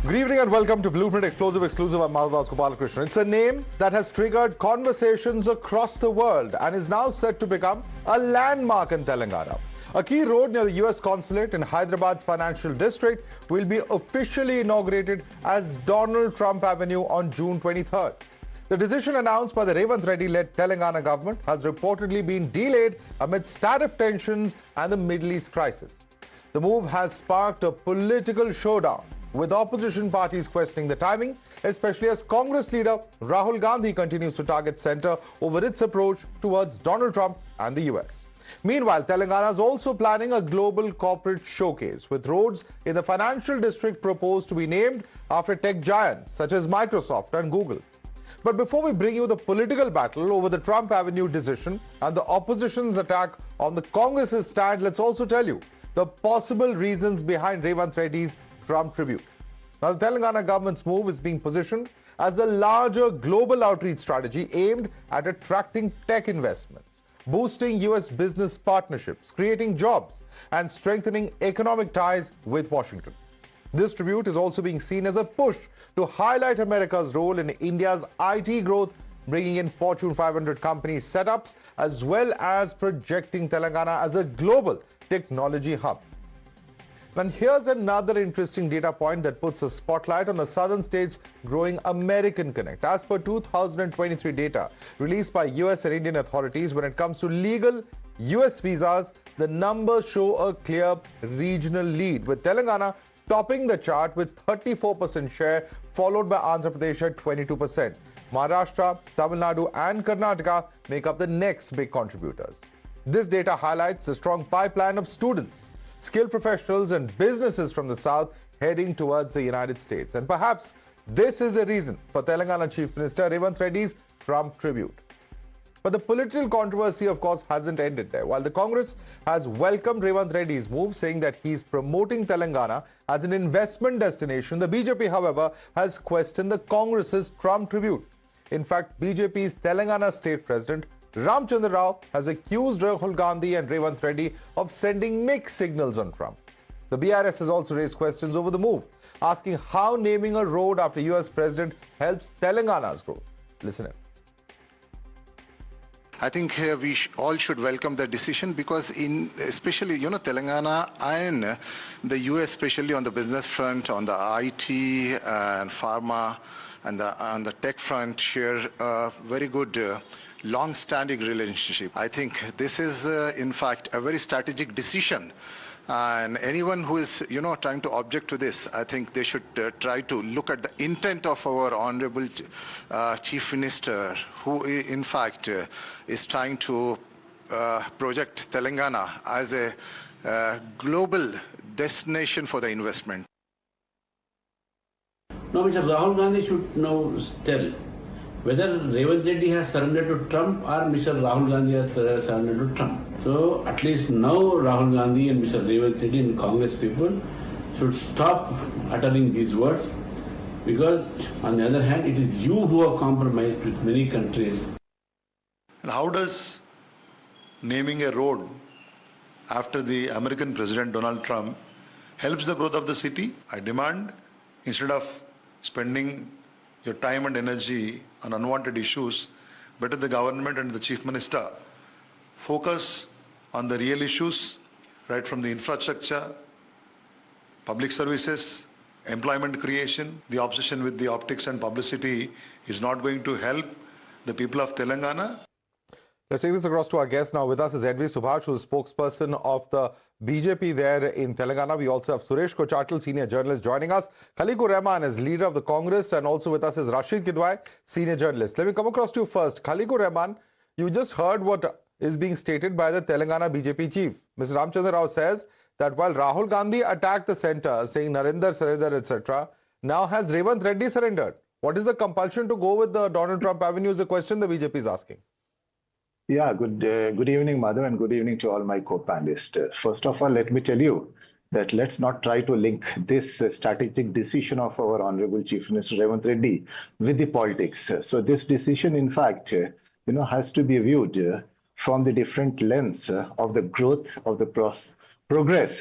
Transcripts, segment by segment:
Good evening and welcome to Blueprint Explosive Exclusive. I'm Madhavdas G. It's a name that has triggered conversations across the world and is now set to become a landmark in Telangana. A key road near the US consulate in Hyderabad's financial district will be officially inaugurated as Donald Trump Avenue on June 23rd. The decision announced by the Revanth Reddy-led Telangana government has reportedly been delayed amidst tariff tensions and the Middle East crisis. The move has sparked a political showdown, with opposition parties questioning the timing, especially as Congress leader Rahul Gandhi continues to target center over its approach towards Donald Trump and the US. Meanwhile, Telangana is also planning a global corporate showcase, with roads in the financial district proposed to be named after tech giants such as Microsoft and Google. But before we bring you the political battle over the Trump Avenue decision and the opposition's attack on the Congress's stand, let's also tell you the possible reasons behind Revanth Reddy's Trump tribute. Now, the Telangana government's move is being positioned as a larger global outreach strategy aimed at attracting tech investments, boosting US business partnerships, creating jobs, and strengthening economic ties with Washington. This tribute is also being seen as a push to highlight America's role in India's IT growth, bringing in Fortune 500 company setups, as well as projecting Telangana as a global technology hub. And here's another interesting data point that puts a spotlight on the southern states' growing American connect. As per 2023 data released by US and Indian authorities, when it comes to legal US visas, the numbers show a clear regional lead, with Telangana topping the chart with 34% share, followed by Andhra Pradesh at 22%. Maharashtra, Tamil Nadu and Karnataka make up the next big contributors. This data highlights the strong pipeline of students, skilled professionals and businesses from the South heading towards the United States. And perhaps this is a reason for Telangana Chief Minister Revanth Reddy's Trump tribute. But the political controversy, of course, hasn't ended there. While the Congress has welcomed Revanth Reddy's move, saying that he's promoting Telangana as an investment destination, the BJP, however, has questioned the Congress's Trump tribute. In fact, BJP's Telangana State President Ramchandra Rao has accused Rahul Gandhi and Revanth Reddy of sending mixed signals on Trump. The BRS has also raised questions over the move, asking how naming a road after US President helps Telangana's growth. Listen in. I think we all should welcome the decision, because especially, Telangana and the US, especially on the business front, on the IT and pharma and the tech front, share a very good long-standing relationship. I think this is, in fact, a very strategic decision. And anyone who is, trying to object to this, I think they should try to look at the intent of our Honorable Chief Minister, who, in fact, is trying to project Telangana as a global destination for the investment. Now, Mr. Rahul Gandhi should now tell whether Revanth Reddy has surrendered to Trump or Mr. Rahul Gandhi has surrendered to Trump. So at least now Rahul Gandhi and Mr. Revanth Reddy and Congress people should stop uttering these words, because on the other hand, it is you who have compromised with many countries. And how does naming a road after the American President Donald Trump helps the growth of the city? I demand, instead of spending your time and energy on unwanted issues, better the government and the Chief Minister focus on the real issues, right from the infrastructure, public services, employment creation. The obsession with the optics and publicity is not going to help the people of Telangana. Let's take this across to our guest now. With us is Edvi Subhash, who is spokesperson of the BJP there in Telangana. We also have Suresh Kochatal, senior journalist, joining us. Khaliqur Rahman is leader of the Congress, and also with us is Rashid Kidwai, senior journalist. Let me come across to you first. Khaliqur Rahman, you just heard what is being stated by the Telangana BJP chief. Mr. Ramchandra Rao says that while Rahul Gandhi attacked the center, saying Narendra surrender, etc., now has Revanth Reddy surrendered? What is the compulsion to go with the Donald Trump Avenue is a question the BJP is asking. Yeah, good evening, Madhav, and good evening to all my co-panelists. First of all, let me tell you that let's not try to link this strategic decision of our Honorable Chief Minister Revanth Reddy with the politics. So this decision, in fact, has to be viewed from the different lens of the growth of the progress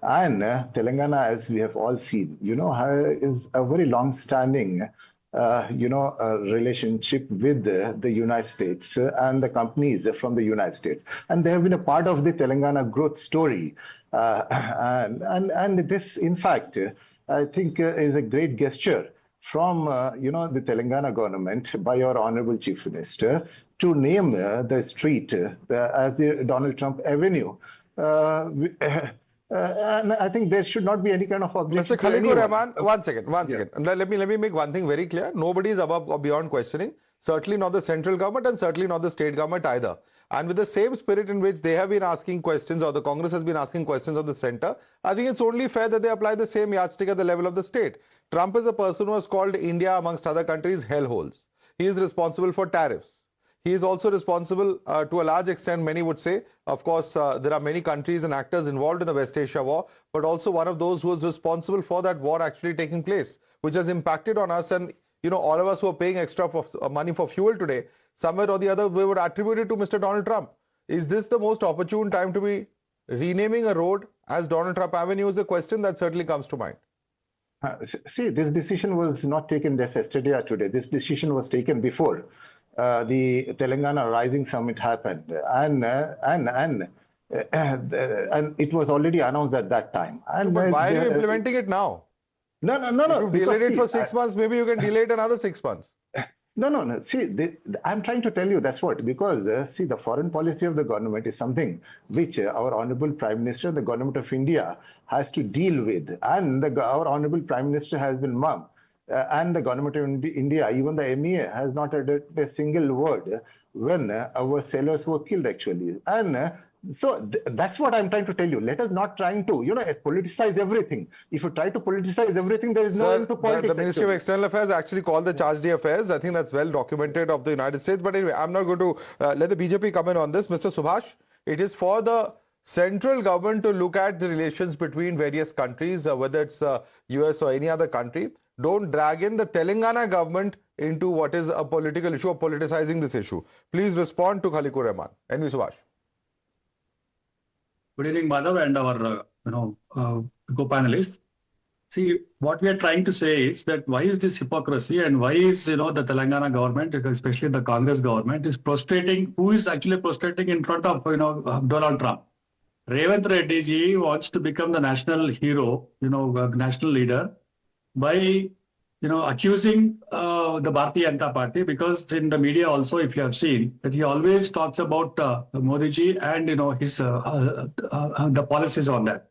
And Telangana, as we have all seen, is a very long-standing, relationship with the United States and the companies from the United States, and they have been a part of the Telangana growth story. And this, in fact, I think is a great gesture from the Telangana government by your honorable chief minister to name the street as the Donald Trump Avenue. And I think there should not be any kind of objection. Mr. Khalikur Rahman, one second. Let me make one thing very clear. Nobody is above or beyond questioning. Certainly not the central government and certainly not the state government either. And with the same spirit in which they have been asking questions, or the Congress has been asking questions of the center, I think it's only fair that they apply the same yardstick at the level of the state. Trump is a person who has called India, amongst other countries, hellholes. He is responsible for tariffs. He is also responsible to a large extent, many would say. Of course, there are many countries and actors involved in the West Asia war, but also one of those who is responsible for that war actually taking place, which has impacted on us. And, all of us who are paying extra money for fuel today, somewhere or the other, we would attribute it to Mr. Donald Trump. Is this the most opportune time to be renaming a road as Donald Trump Avenue is a question that certainly comes to mind. See, this decision was not taken just yesterday or today. This decision was taken before the Telangana Rising Summit happened, and it was already announced at that time. And but why are you implementing it now? No. If you delayed it for 6 months, maybe you can delay it another 6 months. No. See, I'm trying to tell you that's what, because see, the foreign policy of the government is something which our Honorable Prime Minister and the Government of India has to deal with. And our Honorable Prime Minister has been mum. And the Government of India, even the MEA, has not uttered a single word when our sailors were killed, actually. And so that's what I'm trying to tell you. Let us not trying to, politicize everything. If you try to politicize everything, there is no end to politics. The Ministry of External Affairs actually called the charge d'affaires. I think that's well documented of the United States. But anyway, I'm not going to let the BJP come in on this. Mr. Subhash, it is for the central government to look at the relations between various countries, whether it's US or any other country. Don't drag in the Telangana government into what is a political issue or politicizing this issue. Please respond to Khalikur Rahman. NV Subhash. Good evening, Madhav, and our co-panelists. See, what we are trying to say is that why is this hypocrisy, and why is the Telangana government, especially the Congress government, is prostrating? Who is actually prostrating in front of Donald Trump? Revanth Reddy ji wants to become the national hero, national leader, by accusing the Bharatiya Janata Party, because in the media also, if you have seen, that he always talks about Modi ji and his the policies on that.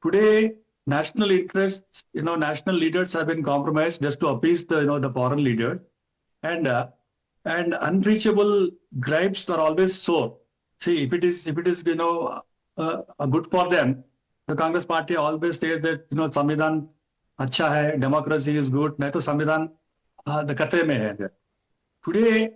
Today, national interests, national leaders have been compromised just to appease the foreign leaders, and unreachable gripes are always sore. See, if it is good for them, the Congress party always says that Samvidhan अच्छा है, democracy is good, नहीं तो संविधान the खतरे में है. Today,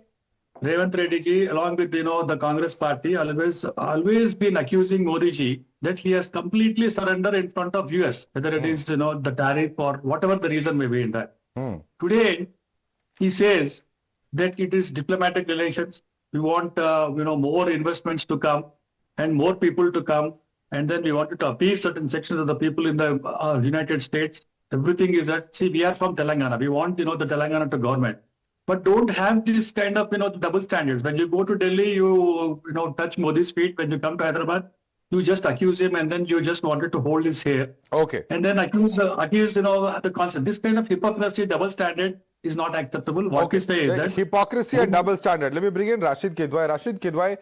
Revanth Reddy ji, along with the Congress party, always been accusing Modi ji that he has completely surrendered in front of US, whether it is the tariff or whatever the reason may be in that. Today, he says that it is diplomatic relations. We want more investments to come and more people to come, and then we wanted to appease certain sections of the people in the United States. Everything is that, see, we are from Telangana. We want, the Telangana to government. But don't have this kind of, double standards. When you go to Delhi, you touch Modi's feet. When you come to Hyderabad, you just accuse him, and then you just wanted to hold his hair. Okay. And then accuse the conscience. This kind of hypocrisy, double standard is not acceptable. What is the hypocrisy and double standard? Let me bring in Rashid Kidwai. Rashid Kidwai,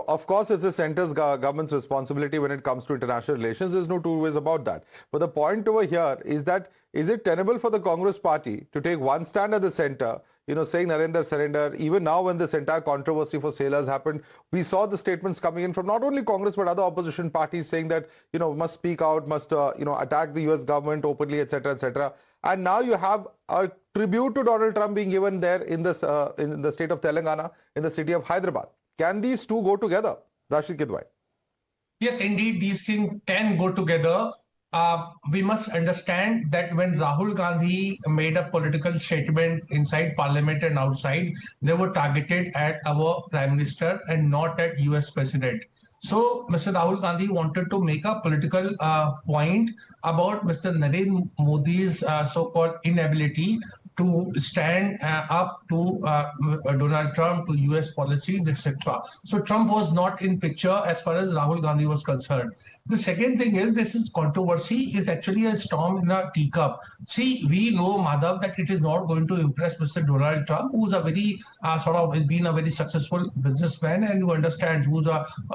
of course, it's the center's government's responsibility when it comes to international relations. There's no two ways about that. But the point over here is that, is it tenable for the Congress party to take one stand at the center, saying Narendra surrender? Even now, when this entire controversy for sailors happened, we saw the statements coming in from not only Congress but other opposition parties saying that, must speak out, must, attack the US government openly, etc., etc. And now you have a tribute to Donald Trump being given there in the state of Telangana, in the city of Hyderabad. Can these two go together? Rashid Kidwai. Yes, indeed, these things can go together. we must understand that when Rahul Gandhi made a political statement inside Parliament and outside, they were targeted at our Prime Minister and not at US President. So Mr. Rahul Gandhi wanted to make a political point about Mr. Narendra Modi's so-called inability to stand up to Donald Trump, to US policies, etc. So Trump was not in picture as far as Rahul Gandhi was concerned. The second thing is, this is controversy is actually a storm in a teacup. See, we know, Madhav, that it is not going to impress Mr. Donald Trump, who's a very been a very successful businessman, and you understand who's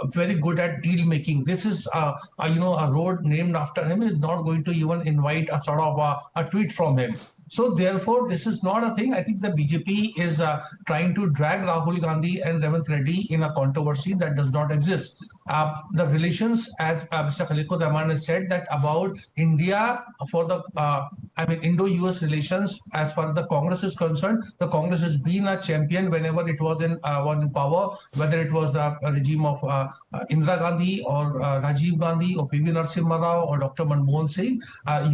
very good at deal making. This is a road named after him is not going to even invite a tweet from him. So therefore, this is not a thing. I think the BJP is trying to drag Rahul Gandhi and Revanth Reddy in a controversy that does not exist. The relations, as Mr. Khaliqur Rahman has said, that about India for the, Indo-US relations, as far as the Congress is concerned, the Congress has been a champion whenever it was in power, whether it was the regime of Indira Gandhi or Rajiv Gandhi or PV Narasimha Rao or Dr. Manmohan Singh.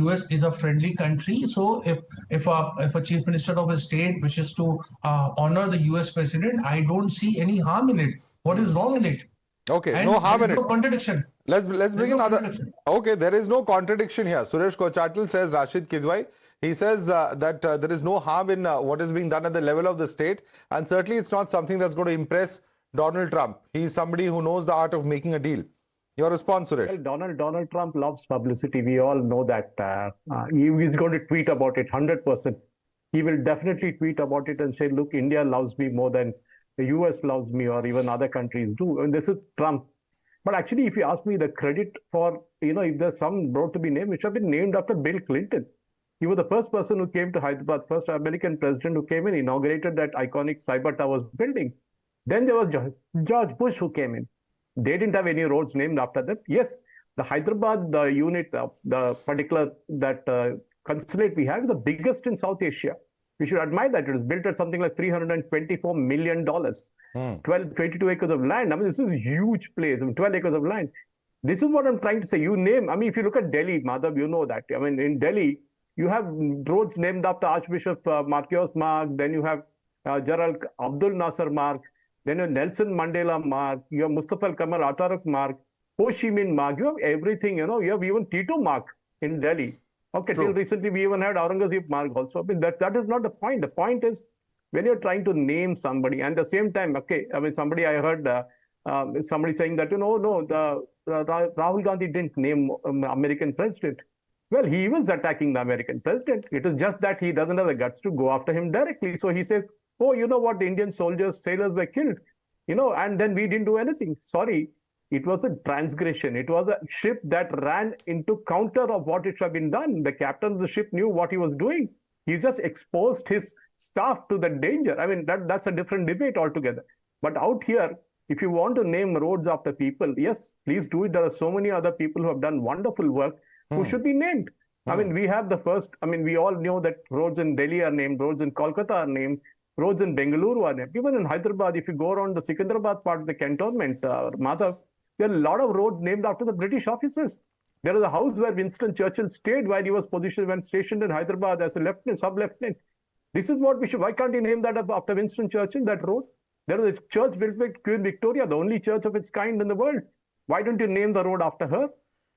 US is a friendly country. So if a chief minister of a state wishes to honor the US president, I don't see any harm in it. What is wrong in it? Okay, And no harm in it. no contradiction. Let's bring another. Okay, there is no contradiction here. Suresh Kochatal says Rashid Kidwai. He says that there is no harm in what is being done at the level of the state, and certainly it's not something that's going to impress Donald Trump. He's somebody who knows the art of making a deal. Your response, Suresh? Well, Donald Trump loves publicity. We all know that. He's going to tweet about it 100%. He will definitely tweet about it and say, look, India loves me more than the US loves me, or even other countries do. And this is Trump. But actually, if you ask me, the credit for, if there's some road to be named, it should have been named after Bill Clinton. He was the first person who came to Hyderabad, first American president who came in, inaugurated that iconic Cyber Towers building. Then there was George Bush who came in. They didn't have any roads named after them. Yes, the Hyderabad unit, the particular consulate we have, is the biggest in South Asia. We should admire that. It was built at something like $324 million. 22 acres of land. This is a huge place. 12 acres of land. This is what I'm trying to say. If you look at Delhi, Madhav, you know that. In Delhi, you have roads named after Archbishop Marquess Mark. Then you have General Abdul Nasser Mark. Then you have Nelson Mandela Mark. You have Mustafa Kemal Atatürk Mark. Ho Chi Minh Mark. You have everything. You have even Tito Mark in Delhi. Okay, till recently we even had Aurangzeb Mark also. That is not the point. The point is, when you're trying to name somebody, and at the same time, I heard somebody saying that, Rahul Gandhi didn't name American president. Well, he was attacking the American president. It is just that he doesn't have the guts to go after him directly. So he says, oh, you know what, the Indian sailors were killed, and then we didn't do anything. Sorry, it was a transgression. It was a ship that ran into counter of what it should have been done. The captain of the ship knew what he was doing. He just exposed his staff to the danger. That's a different debate altogether. But out here, if you want to name roads after people, yes, please do it. There are so many other people who have done wonderful work who should be named. We have the first, we all know that roads in Delhi are named, roads in Kolkata are named, roads in Bengaluru are named. Even in Hyderabad, if you go around the Secunderabad part of the cantonment, Madhav, there are a lot of roads named after the British officers. There is a house where Winston Churchill stayed while he was stationed in Hyderabad as a lieutenant, sub-lieutenant. This is what we should. Why can't he name that after Winston Churchill, that road? There is a church built by Queen Victoria, the only church of its kind in the world. Why don't you name the road after her?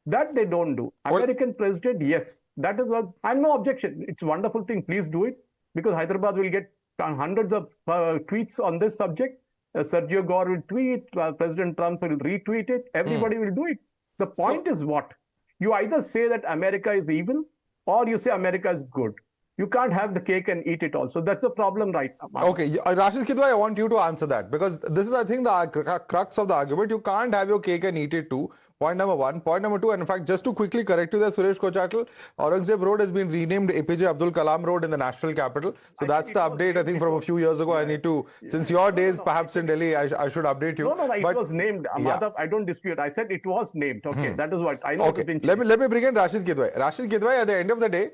That they don't do. American president, yes. That is what, and no objection. It's a wonderful thing. Please do it, because Hyderabad will get hundreds of tweets on this subject. Sergio Gore will tweet, President Trump will retweet it, everybody will do it. The point is what? You either say that America is evil, or you say America is good. You can't have the cake and eat it also. That's the problem right now. Okay, Rashid Kidwai, I want you to answer that, because this is, I think, the crux of the argument. You can't have your cake and eat it too. Point number one. Point number two, and in fact, just to quickly correct you there, Suresh Kochatal, Aurangzeb Road has been renamed APJ Abdul Kalam Road in the national capital. So that's the update, I think, from a few years ago. I need to, since your days perhaps in Delhi, I should update you. No, it was named. Madhav, I don't dispute. I said it was named. Okay, that is what I know. Okay, let me bring in Rashid Kidwai. Rashid Kidwai, at the end of the day,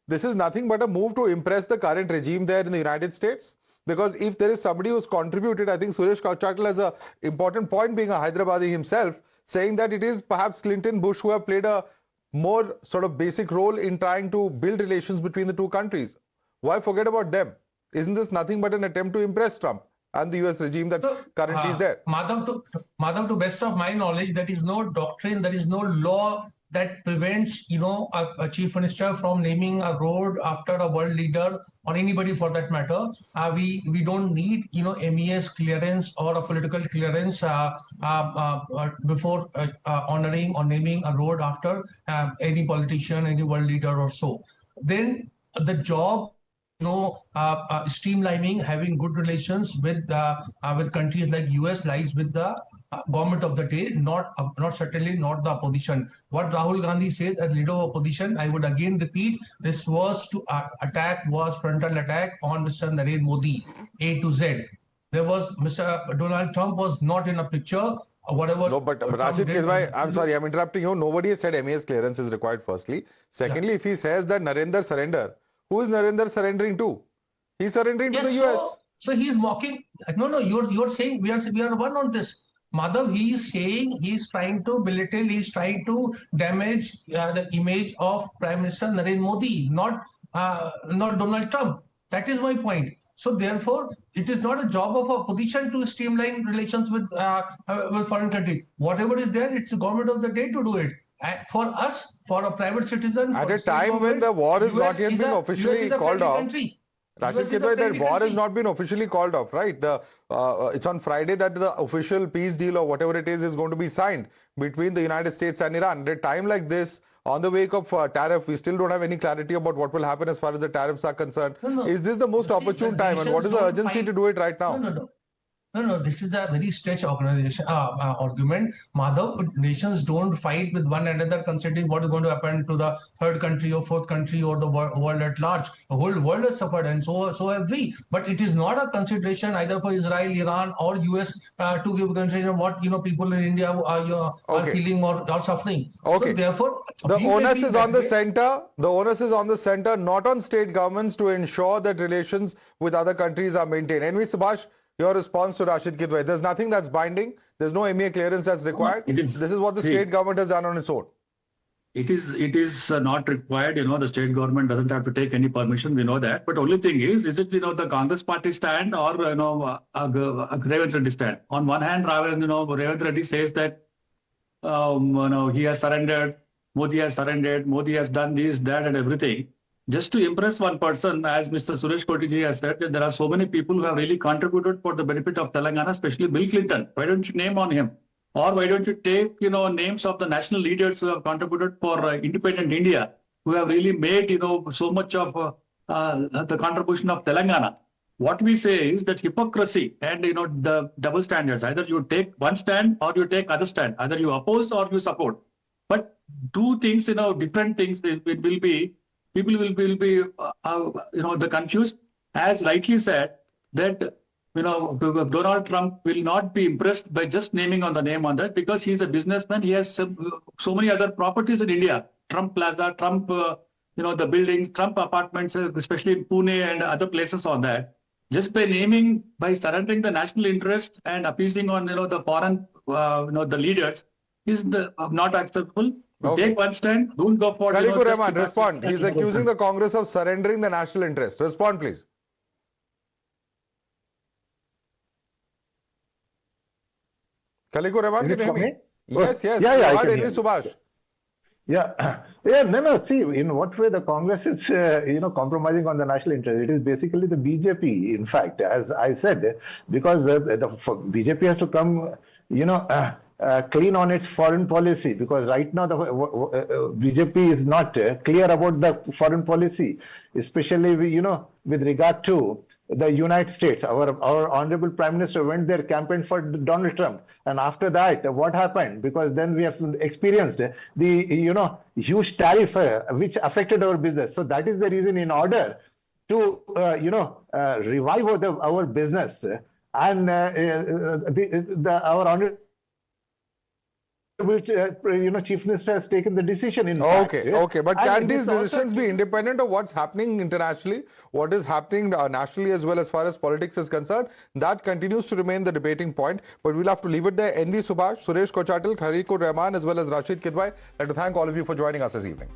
this is nothing but a move to impress the current regime there in the United States. Because if there is somebody who's contributed, I think Suresh Kochatal has an important point, being a Hyderabadi himself, saying that it is perhaps Clinton, Bush who have played a more sort of basic role in trying to build relations between the two countries. Why forget about them? Isn't this nothing but an attempt to impress Trump and the US regime that currently is there? Madhav, to best of my knowledge, there is no doctrine, there is no law that prevents, a chief minister from naming a road after a world leader or anybody for that matter. We don't need, MES clearance or a political clearance before honoring or naming a road after any politician, any world leader or so. Then the job, streamlining, having good relations with countries like US lies with the government of the day, not certainly not the opposition. What Rahul Gandhi said as leader of opposition, I would again repeat, this was to was frontal attack on Mr. Narendra Modi, A to Z. There was Mr. Donald Trump was not in a picture. Whatever. No, but Rashid Kidwai, I'm sorry, I'm interrupting you. Nobody has said MES clearance is required, firstly. Secondly, if he says that Narendra surrender, who is Narendra surrendering to? He's surrendering to the US. So he's mocking. No, you're saying we are one on this. Madhav, he is saying he's trying to belittle, he's trying to damage the image of Prime Minister Narendra Modi, not Donald Trump. That is my point. So therefore, it is not a job of opposition to streamline relations with foreign countries. Whatever is there, it's the government of the day to do it. For us, for a private citizen, at a time when the war is not yet been officially called off. Rashid Kidwai, that war has not been officially called off, right? It's on Friday that the official peace deal or whatever it is going to be signed between the United States and Iran. At a time like this, on the wake of tariff, we still don't have any clarity about what will happen as far as the tariffs are concerned. Is this the most opportune time, and what is the urgency to do it right now? No, this is a very stretch argument. Madhav, nations don't fight with one another considering what is going to happen to the third country or fourth country or the world at large. The whole world has suffered, and so have we. But it is not a consideration either for Israel, Iran or US to give consideration what people in India are feeling or suffering. Okay. So therefore, the onus is on the center. The onus is on the center, not on state governments, to ensure that relations with other countries are maintained. Anyway, Subhash, your response to Rashid Kidwai. There's nothing that's binding. There's no MEA clearance that's required. This is what the state government has done on its own. It is not required. The state government doesn't have to take any permission. We know that. But only thing is it the Congress party stand or a Revant Reddy stand? On one hand, Revant Reddy says that he has surrendered. Modi has surrendered. Modi has done this, that, and everything. Just to impress one person, as Mr. Suresh Kotiji has said, that there are so many people who have really contributed for the benefit of Telangana, especially Bill Clinton. Why don't you name on him? Or why don't you take, names of the national leaders who have contributed for independent India, who have really made, so much of the contribution of Telangana. What we say is that hypocrisy and, the double standards. Either you take one stand or you take other stand. Either you oppose or you support. But two things, different things, it will be. People will be the confused. As rightly said, that Donald Trump will not be impressed by just naming on the name on that, because he's a businessman. He has so many other properties in India: Trump Plaza, Trump, the buildings, Trump apartments, especially in Pune and other places on that. Just by naming, by surrendering the national interest and appeasing on the foreign the leaders is not acceptable. Okay. Take one stand, don't go for... Khaliqur Rahman, respond. He's accusing the Congress of surrendering the national interest. Respond, please. Khaliqur Rahman, can you hear me? Yes. Yeah, I can hear Subhash. No. See, in what way the Congress is, compromising on the national interest? It is basically the BJP, in fact, as I said, because the BJP has to come, clean on its foreign policy, because right now the BJP is not clear about the foreign policy, especially with regard to the United States. Our honorable Prime Minister went there, campaigned for Donald Trump, and after that, what happened? Because then we have experienced the huge tariff which affected our business. So that is the reason, in order to revive our business, and our honorable Chief Minister has taken the decision. In Okay, fact, okay. But can And these this also- decisions be independent of what's happening internationally, what is happening nationally as well as far as politics is concerned? That continues to remain the debating point. But we'll have to leave it there. NV Subhash, Suresh Kochatil, Kharikur Rahman, as well as Rashid Kidwai. I'd like to thank all of you for joining us this evening.